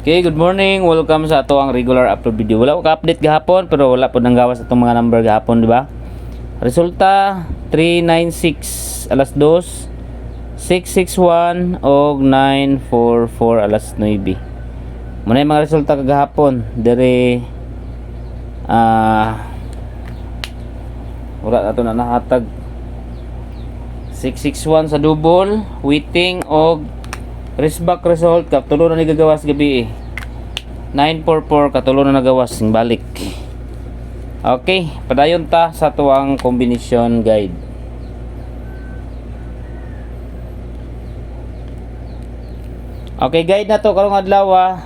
Okay, good morning. Welcome sa ato ang regular upload video. Wala ko ka-update gahapon pero wala po nang gawas atong mga number gahapon, di ba? Resulta 396 alas 2, 661 og 944 alas 9. Muna yung mga resulta kagahapon. Dere wala na ito na nahatag. 661 sa double, waiting og Resback result katulo na nagagawas gabi 944 katulo na nagawas ng balik. Okay, padayon ta sa tuwang combination guide. Okay, guide na to karong adlaw.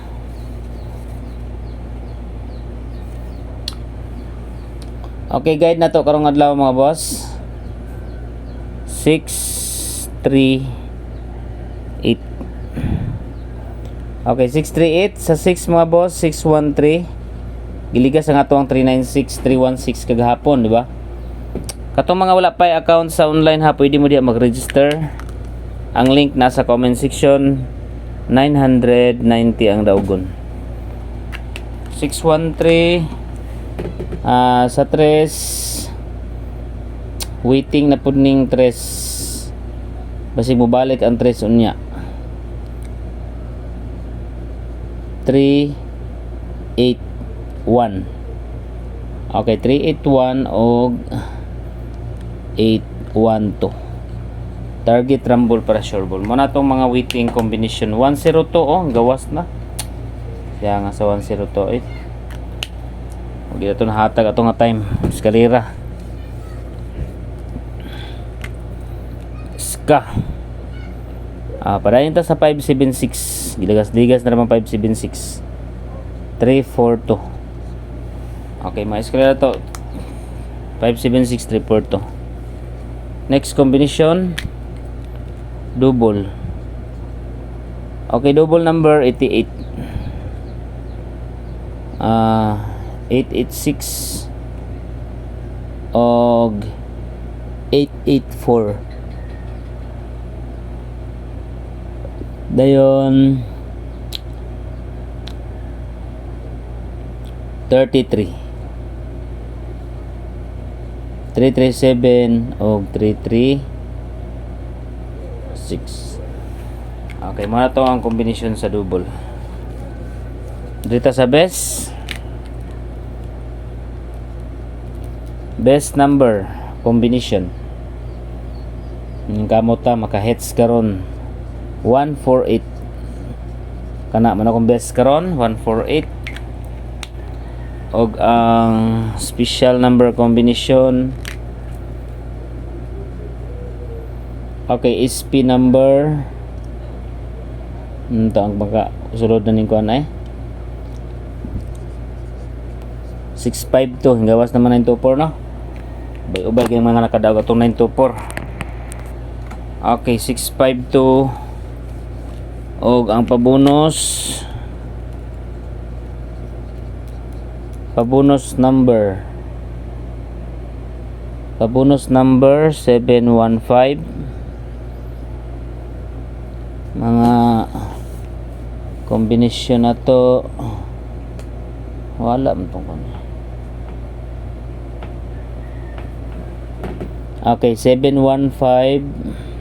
Okay, guide na to karong adlaw mga boss. 638. Okay, 638 sa 6 mga boss, 613. Giligas ang ato ang 396, 316 kagahapon, di ba? Katong mga wala pa account sa online ha, pwede mo diya mag-register. Ang link nasa comment section. 990 ang daugon. 613 sa 3 waiting na pudning 3 basi mo balik ang 3 unya. 381. Okay, 381 og 812. Target rumble para sure ball. Muna tong mga waiting combination 102 gawas na. Kaya nga sa 1028. Huwag ito nahatag ato nga time. Eskalera. Ska. Padayon ta sa 576. Gilagas-ligas na naman 576. 342. Okay, ma-eskalera to. 576, 342. Next combination. Double. Okay, double number 88. 886 og 884. Dayon 33 337 og 336. Okay, muna to ang combination sa double. Dito sa best number combination. Yung kamota maka-hits karon 148. Kana man akong best karon 148. Og ang special number combination. Okay, SP number. Ito ang baka sulod na ning kuan 652 gawas naman 924 no. Bay-ubay kay mga nakadaog atong 924. Okay, 652 og ang pabonus number 715. Mga combination na to wala man tong kuno. Okay, 715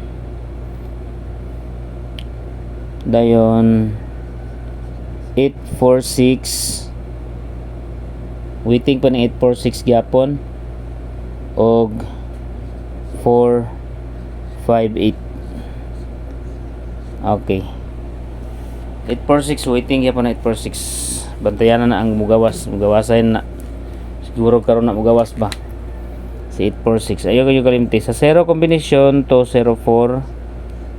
dayon 846 waiting pa ng 846 gyapon og 458. Okay, 846 waiting gyapon na 846. Bantayan na ang mugawasan na siguro karon na mugawas ba si 846. Ayaw kayo kalimti sa 0 combination to 04.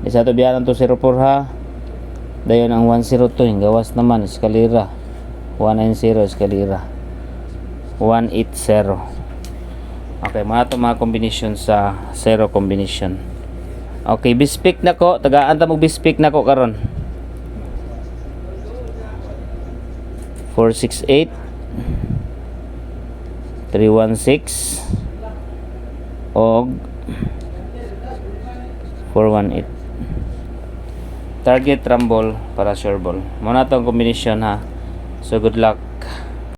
Isa to biyanan to 04 ha. Dayon ang 102 yung gawas naman eskalera 190 eskalera 180. Okay, mga combination sa 0 combination. Okay, bispik nako, tagaan ta mo bispik nako karon. 468 316 og 418. Target, rumble, para sure ball. Muna to ang combination ha. So good luck.